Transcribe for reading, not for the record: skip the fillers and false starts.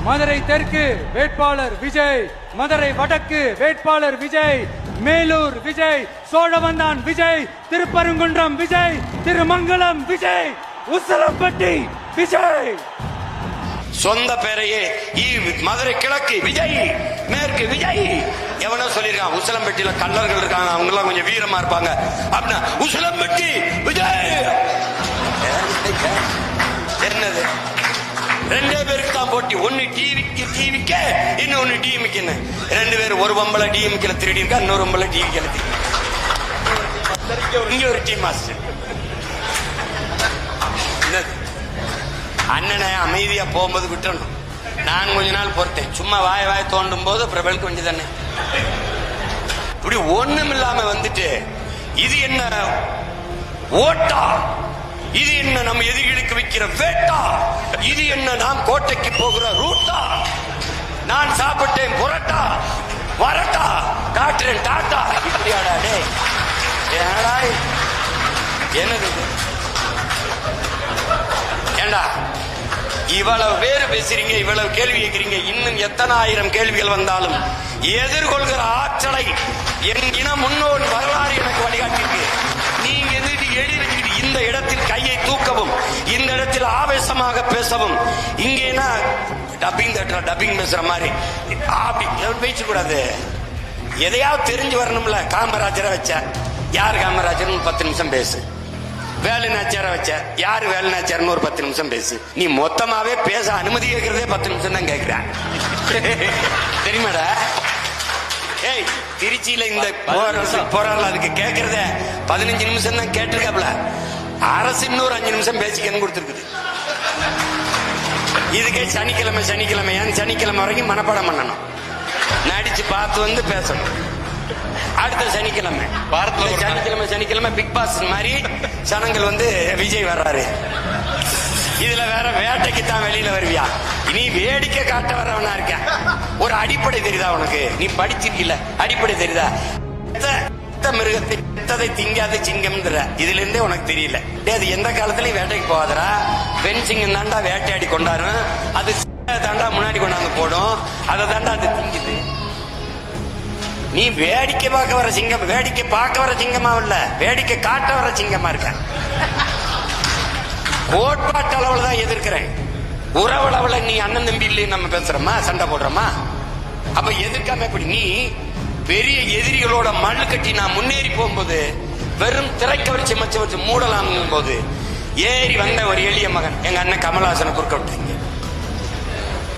மதுரை தெற்கு வேட்பாளர் விஜய், மதுரை வடக்கு வேட்பாளர் விஜய், மேலூர் விஜய், சோழவந்தான் விஜய், திருப்பரங்குன்றம் விஜய், திருமங்கலம் விஜய், உசிலம்பட்டி விஜய். சொந்த பேரையே மதுரை கிழக்கு விஜய், மேற்கு விஜய். எவனோ சொல்லிருக்கான் உசிலம்பட்டியில கல்லர்கள் இருக்காங்க, அவங்க எல்லாம் கொஞ்சம் வீரமா இருப்பாங்க அப்படின்னா உசிலம்பட்டி விஜய். என்னது? ரெண்டே பேருக்கு தான் போட்டி. ஒன்னு டிவிக்க, இன்னொன்னு டிஎம்கே. ரெண்டு பேரும் ஒரு பொம்பளை டிஎம்கே திருடி இருக்கா, இன்னொரு பொம்பளை டிவிக்கே. இங்க ஒரு டீம் மாஸ்டர். அண்ணனை அமைதியா போகும்போது விட்டுறணும். நான் கொஞ்ச நாள் பொறுத்தேன். சும்மா வாய தோண்டும் போது பிரபலுக்கு கொஞ்சம் தானே. இப்படி ஒண்ணும் இல்லாம வந்துட்டு இது என்ன ஓட்டா, இது என்ன நம்ம எதிரிகளுக்கு வைக்கிற வேட்டா, இது என்ன நாம் கோட்டைக்கு போகிற ரூட்டா, நான் சாப்பிட்டேன் புரட்டா வரட்டா காட்டுறேன் டாட்டா. இப்படியாடா டே, என்னது ஏண்டா இவ்வளவு பேரு பேசுறீங்க, இவ்வளவு கேள்வி கேட்கிறீங்க. இன்னும் எத்தனை ஆயிரம் கேள்விகள் வந்தாலும் எதிர்கொள்கிற ஆற்றலை என் இன முன்னோர் வரலாறு எனக்கு வழிகாட்டிருக்கு. நீங்க எழுதி வச்சுக்கிட்டு இந்த இடத்தில் கையை தூக்கவும், இந்த இடத்தில் ஆவேசமாக பேசவும், இங்கேனா டப்பிங் பேசுற மாதிரி அப்படி பேச கூடாது. எதையாவது தெரிஞ்சு வரணும்ல. காமராஜரை வச்ச யார் காமராஜர் 10 நிமிஷம் பேசு. வேலுநாச்சியாரை வச்ச யாரு வேலுநாச்சியார்னு ஒரு 10 நிமிஷம் பேசு. நீ மொத்தமாவே பேச அனுமதி கேட்கறதே 10 நிமிஷம் தான் கேட்கிறேன். தெரியுமாடா? ஏய், திருச்சியில இந்த போராடல அதுக்கு கேட்கறத 15 நிமிஷம் தான் கேட்டிருக்காப்ல. அரசு இன்னொரு 5 நிமிஷம் பேசிக்கன்னு கொடுத்துருக்குது. இதுக்கே சனிக்கிழமை சனிக்கிழமை வரைக்கும் மனப்பாடம் பண்ணணும், நடிச்சு பார்த்து வந்து பேசணும். அடுத்த சனிக்கிழமை சனிக்கிழமை பிக் பாஸ் மாதிரி சனங்கள் வந்து விஜய் வர்றாரு. இதுல வேற வேட்டைக்கு தான் வெளியில வருவியா? நீ வேடிக்கை காட்ட வரவனா இருக்க. ஒரு அடிப்படை தெரியுதா உனக்கு? நீ படிச்சிருக்கல, அடிப்படை தெரியுதா? மிருகத்தை திங்காத சிங்கம் இதுல இருந்தே உனக்கு தெரியல. அது எந்த காலத்திலயும் வேட்டைக்கு போகாதரா. பெண் சிங்கம் தாண்டா வேட்டையாடி கொண்டாடும், அது தாண்டா முன்னாடி கொண்டாந்து போடும், அதை தாண்டா அது திங்குது. நீ வேடிக்கை பார்க்க வர சிங்கம், வேடிக்கை பார்க்க வர சிங்கமா இல்ல, வேடிக்கை காட்ட வர சிங்கமா இருக்க. கோட்பாட்டு அளவுல தான் எதிர்க்கிறேன். உறவளவுல நீ அண்ணன் தம்பி இல்லைன்னு நம்ம பேசுறோமா, சண்டை போடுறோமா? அப்ப எதிர்க்காம இப்படி நீ பெரிய எதிரிகளோட மண்ணு கட்டி நான் முன்னேறி போகும்போது வெறும் திரைக்கவரிச்சு மச்ச வச்சு மூடலாம் போது ஏறி வந்த ஒரு எளிய மகன் எங்க அண்ணன் கமலஹாசனை குறுக்க விட்டாங்க.